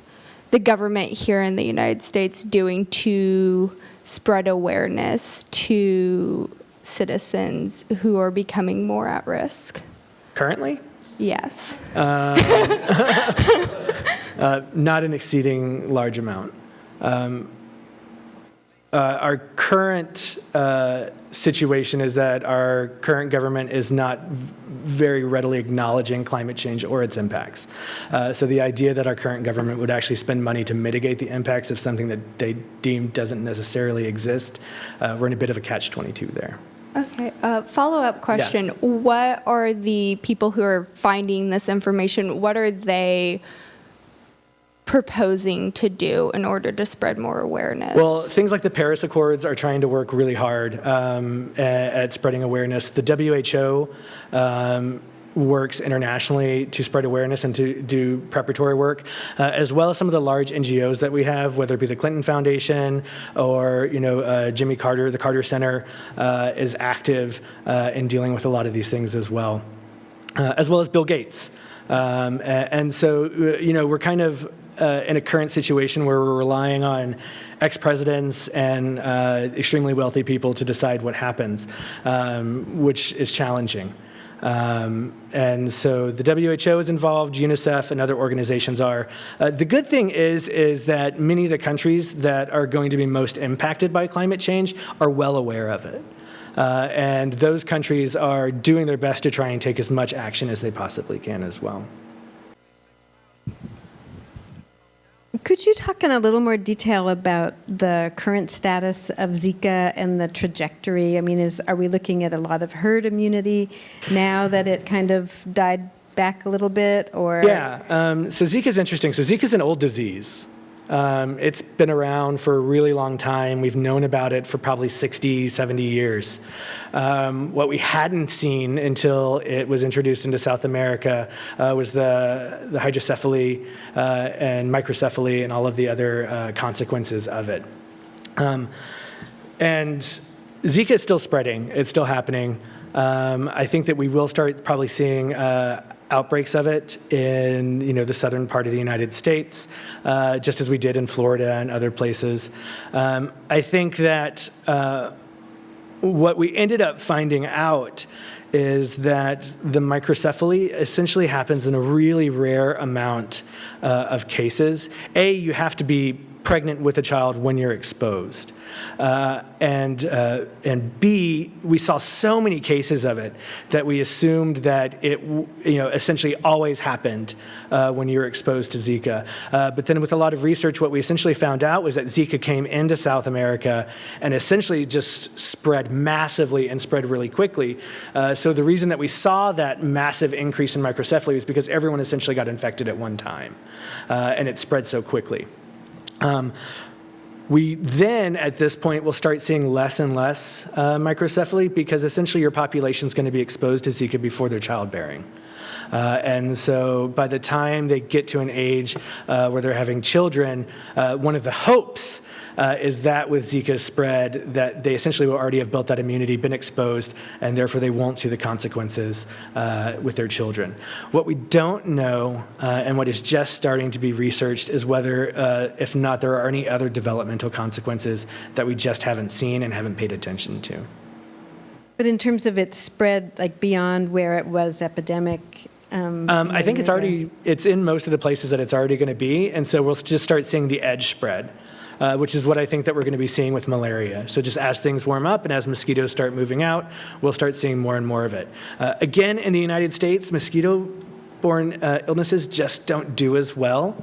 the government here in the United States doing to spread awareness to citizens who are becoming more at risk? Currently? Yes. Not an exceeding large amount. Our current situation is that our current government is not very readily acknowledging climate change or its impacts. So the idea that our current government would actually spend money to mitigate the impacts of something that they deem doesn't necessarily exist, we're in a bit of a catch-22 there. Okay. Follow-up question. Yeah. What are the people who are finding this information, what are they proposing to do in order to spread more awareness? Well, things like the Paris Accords are trying to work really hard at spreading awareness. The WHO works internationally to spread awareness and to do preparatory work, as well as some of the large NGOs that we have, whether it be the Clinton Foundation or Jimmy Carter, the Carter Center is active in dealing with a lot of these things as well as Bill Gates. And so, we're kind of in a current situation where we're relying on ex-presidents and extremely wealthy people to decide what happens, which is challenging. And so the WHO is involved, UNICEF and other organizations are. The good thing is that many of the countries that are going to be most impacted by climate change are well aware of it. And those countries are doing their best to try and take as much action as they possibly can as well. Could you talk in a little more detail about the current status of Zika and the trajectory? I mean, are we looking at a lot of herd immunity now that it kind of died back a little bit? Or Yeah, so Zika is interesting. So Zika is an old disease. It's been around for a really long time. We've known about it for probably 60, 70 years. What we hadn't seen until it was introduced into South America was the hydrocephaly and microcephaly and all of the other consequences of it. And Zika is still spreading. It's still happening. I think that we will start probably seeing outbreaks of it in the southern part of the United States, just as we did in Florida and other places. I think that what we ended up finding out is that the microcephaly essentially happens in a really rare amount of cases. A, you have to be pregnant with a child when you're exposed. And B, we saw so many cases of it that we assumed that it essentially always happened when you were exposed to Zika. But then with a lot of research, what we essentially found out was that Zika came into South America and essentially just spread massively and spread really quickly. So the reason that we saw that massive increase in microcephaly is because everyone essentially got infected at one time, and it spread so quickly. We then, at this point, will start seeing less and less microcephaly because essentially your population is going to be exposed to Zika before they're childbearing. And so by the time they get to an age where they're having children, one of the hopes is that with Zika spread, that they essentially will already have built that immunity, been exposed, and therefore they won't see the consequences with their children. What we don't know, and what is just starting to be researched, is whether, if not, there are any other developmental consequences that we just haven't seen and haven't paid attention to. But in terms of its spread, like beyond where it was epidemic, I think it's in most of the places that it's already going to be, and so we'll just start seeing the edge spread. Which is what I think that we're going to be seeing with malaria. So just as things warm up and as mosquitoes start moving out, we'll start seeing more and more of it. Again, in the United States, mosquito mosquito-borne illnesses just don't do as well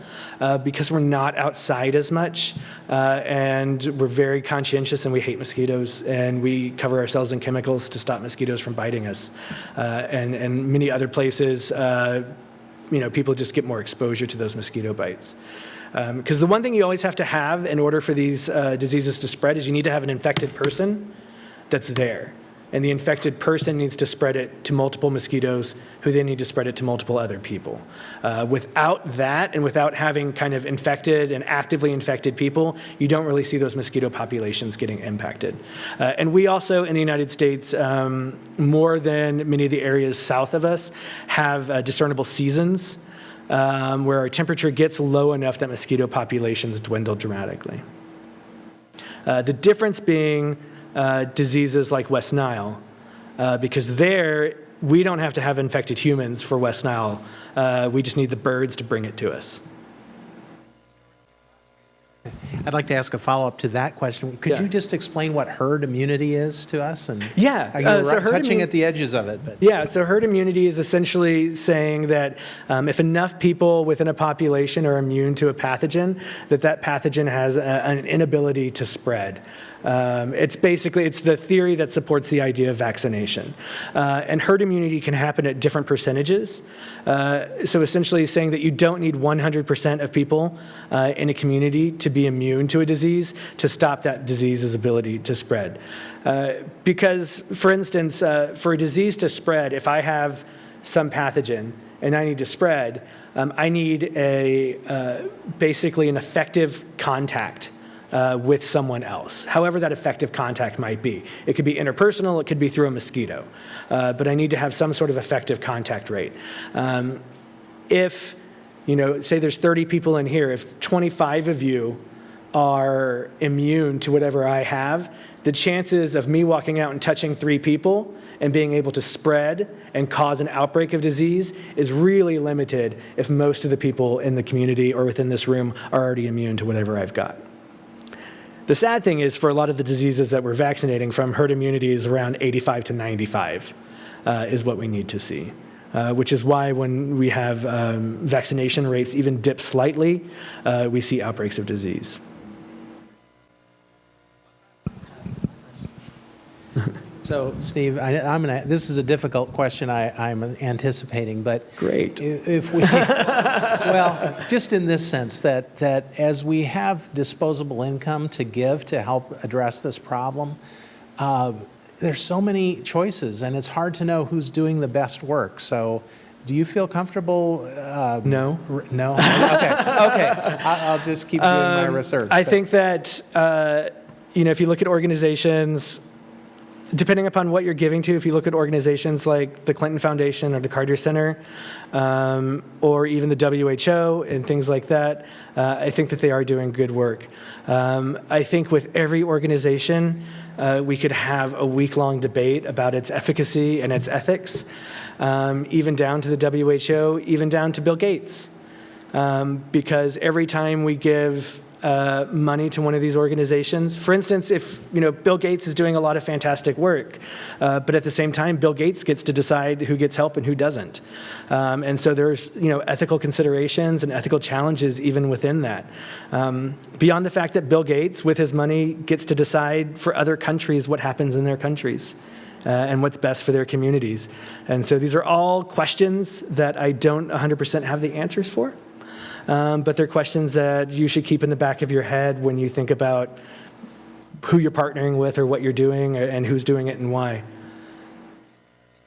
because we're not outside as much, and we're very conscientious, and we hate mosquitoes, and we cover ourselves in chemicals to stop mosquitoes from biting us. And many other places, people just get more exposure to those mosquito bites. Because the one thing you always have to have in order for these diseases to spread is you need to have an infected person that's there. And the infected person needs to spread it to multiple mosquitoes who then need to spread it to multiple other people. Without that, and without having kind of infected and actively infected people, you don't really see those mosquito populations getting impacted. And we also, in the United States, more than many of the areas south of us, have discernible seasons where our temperature gets low enough that mosquito populations dwindle dramatically. The difference being diseases like West Nile, because there we don't have to have infected humans for West Nile. We just need the birds to bring it to us. I'd like to ask a follow-up to that question. Could you just explain what herd immunity is to us? And Yeah. you were So herd touching at the edges of it. But. Yeah, so herd immunity is essentially saying that if enough people within a population are immune to a pathogen, that pathogen has an inability to spread. It's the theory that supports the idea of vaccination. And herd immunity can happen at different percentages. So essentially saying that you don't need 100% of people in a community to be immune to a disease to stop that disease's ability to spread. Because, for instance, for a disease to spread, if I have some pathogen and I need to spread, I need basically an effective contact with someone else, however that effective contact might be. It could be interpersonal, it could be through a mosquito, but I need to have some sort of effective contact rate. If, say there's 30 people in here, if 25 of you are immune to whatever I have, the chances of me walking out and touching 3 people and being able to spread and cause an outbreak of disease is really limited if most of the people in the community or within this room are already immune to whatever I've got. The sad thing is, for a lot of the diseases that we're vaccinating from, herd immunity is around 85 to 95 is what we need to see, which is why when we have vaccination rates even dip slightly, we see outbreaks of disease. So, Steve, this is a difficult question I'm anticipating, but Great. If we, well, just in this sense that as we have disposable income to give to help address this problem, there's so many choices, and it's hard to know who's doing the best work. So, do you feel comfortable? No. No. Okay. I'll just keep doing my research. I think that if you look at organizations, depending upon what you're giving to, if you look at organizations like the Clinton Foundation or the Carter Center, or even the WHO and things like that, I think that they are doing good work. I think with every organization, we could have a week-long debate about its efficacy and its ethics, even down to the WHO, even down to Bill Gates. Because every time we give money to one of these organizations. For instance, if Bill Gates is doing a lot of fantastic work, but at the same time, Bill Gates gets to decide who gets help and who doesn't. And so there's ethical considerations and ethical challenges even within that. Beyond the fact that Bill Gates, with his money, gets to decide for other countries what happens in their countries. And what's best for their communities. And so these are all questions that I don't 100% have the answers for. But they're questions that you should keep in the back of your head when you think about who you're partnering with or what you're doing and who's doing it and why.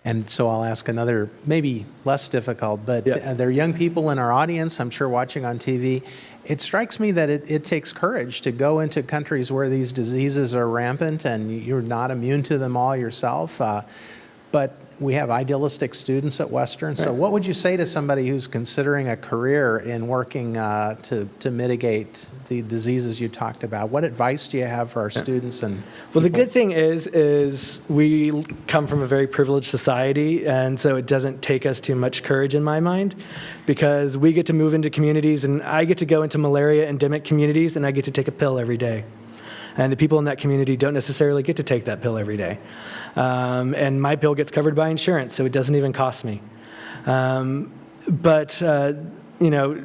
And so I'll ask another, maybe less difficult, but there are young people in our audience, I'm sure watching on TV. It strikes me that it takes courage to go into countries where these diseases are rampant and you're not immune to them all yourself. But we have idealistic students at Western. So what would you say to somebody who's considering a career in working to mitigate the diseases you talked about? What advice do you have for our students? And well, the good thing is we come from a very privileged society, and so it doesn't take us too much courage in my mind, because we get to move into communities, and I get to go into malaria endemic communities, and I get to take a pill every day. And the people in that community don't necessarily get to take that pill every day. And my pill gets covered by insurance, so it doesn't even cost me. But you know,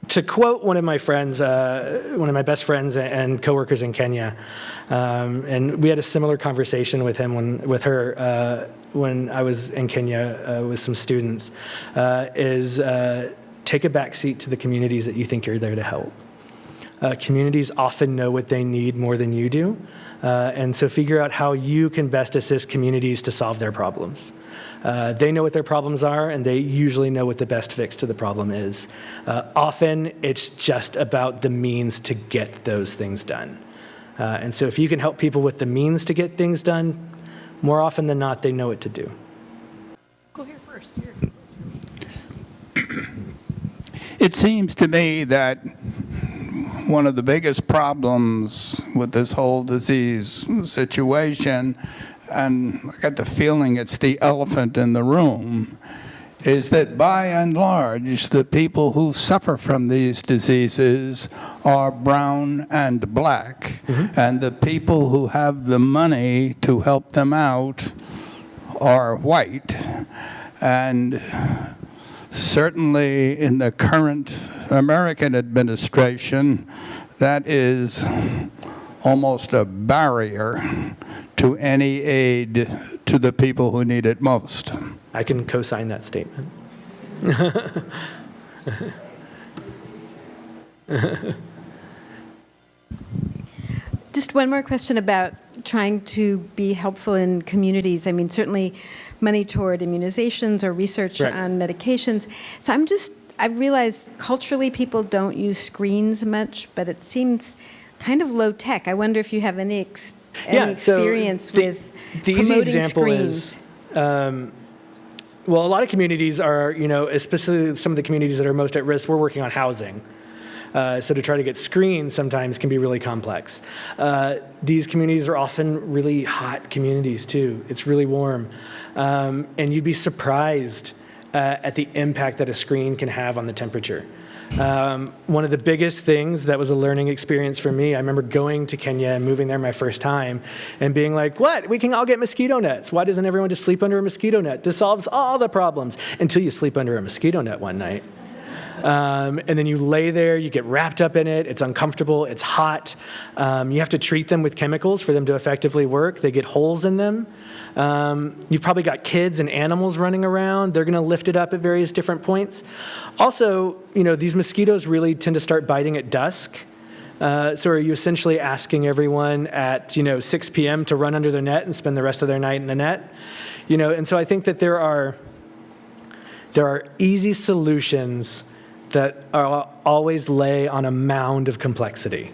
to quote one of my friends, one of my best friends and coworkers in Kenya, and we had a similar conversation with her when I was in Kenya with some students, is take a back seat to the communities that you think you're there to help. Communities often know what they need more than you do, and so figure out how you can best assist communities to solve their problems. They know what their problems are, and they usually know what the best fix to the problem is. Often, it's just about the means to get those things done. And so if you can help people with the means to get things done, more often than not, they know what to do. Go here first. It seems to me that one of the biggest problems with this whole disease situation, and I got the feeling it's the elephant in the room, is that by and large, the people who suffer from these diseases are brown and black. And the people who have the money to help them out are white. And certainly in the current American administration, that is almost a barrier to any aid to the people who need it most. I can co-sign that statement. Just one more question about trying to be helpful in communities. I mean, certainly money toward immunizations or research Right. on medications. So I realize culturally people don't use screens much, but it seems kind of low tech. I wonder if you have any experience with the easy promoting example screens. is, well, a lot of communities are, you know, especially some of the communities that are most at risk, we're working on housing. So to try to get screens sometimes can be really complex. These communities are often really hot communities too. It's really warm. And you'd be surprised at the impact that a screen can have on the temperature. One of the biggest things that was a learning experience for me, I remember going to Kenya and moving there my first time and being like, what? We can all get mosquito nets. Why doesn't everyone just sleep under a mosquito net? This solves all the problems until you sleep under a mosquito net one night. And then you lay there, you get wrapped up in it, it's uncomfortable, it's hot. You have to treat them with chemicals for them to effectively work. They get holes in them. You've probably got kids and animals running around. They're going to lift it up at various different points. Also, you know, these mosquitoes really tend to start biting at dusk. So are you essentially asking everyone at, 6 p.m. to run under their net and spend the rest of their night in the net? And so I think that there are easy solutions that are always lay on a mound of complexity.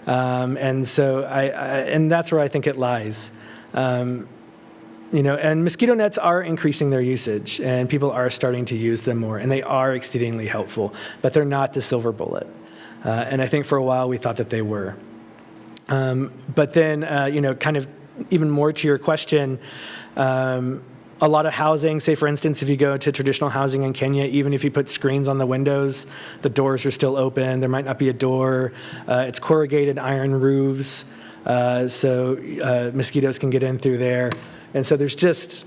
And so and that's where I think it lies. And mosquito nets are increasing their usage, and people are starting to use them more, and they are exceedingly helpful, but they're not the silver bullet. And I think for a while we thought that they were. But then, kind of even more to your question, a lot of housing, say for instance, if you go to traditional housing in Kenya, even if you put screens on the windows, the doors are still open. There might not be a door. It's corrugated iron roofs, so mosquitoes can get in through there. And so there's just,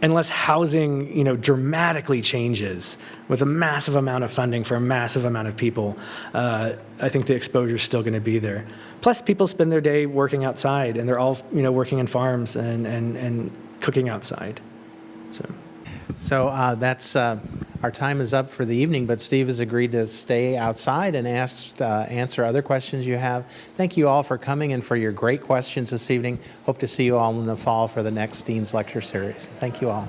unless housing, dramatically changes with a massive amount of funding for a massive amount of people, I think the exposure is still going to be there. Plus, people spend their day working outside, and they're all, working in farms and cooking outside. So that's our time is up for the evening, but Steve has agreed to stay outside and answer other questions you have. Thank you all for coming and for your great questions this evening. Hope to see you all in the fall for the next Dean's Lecture Series. Thank you all.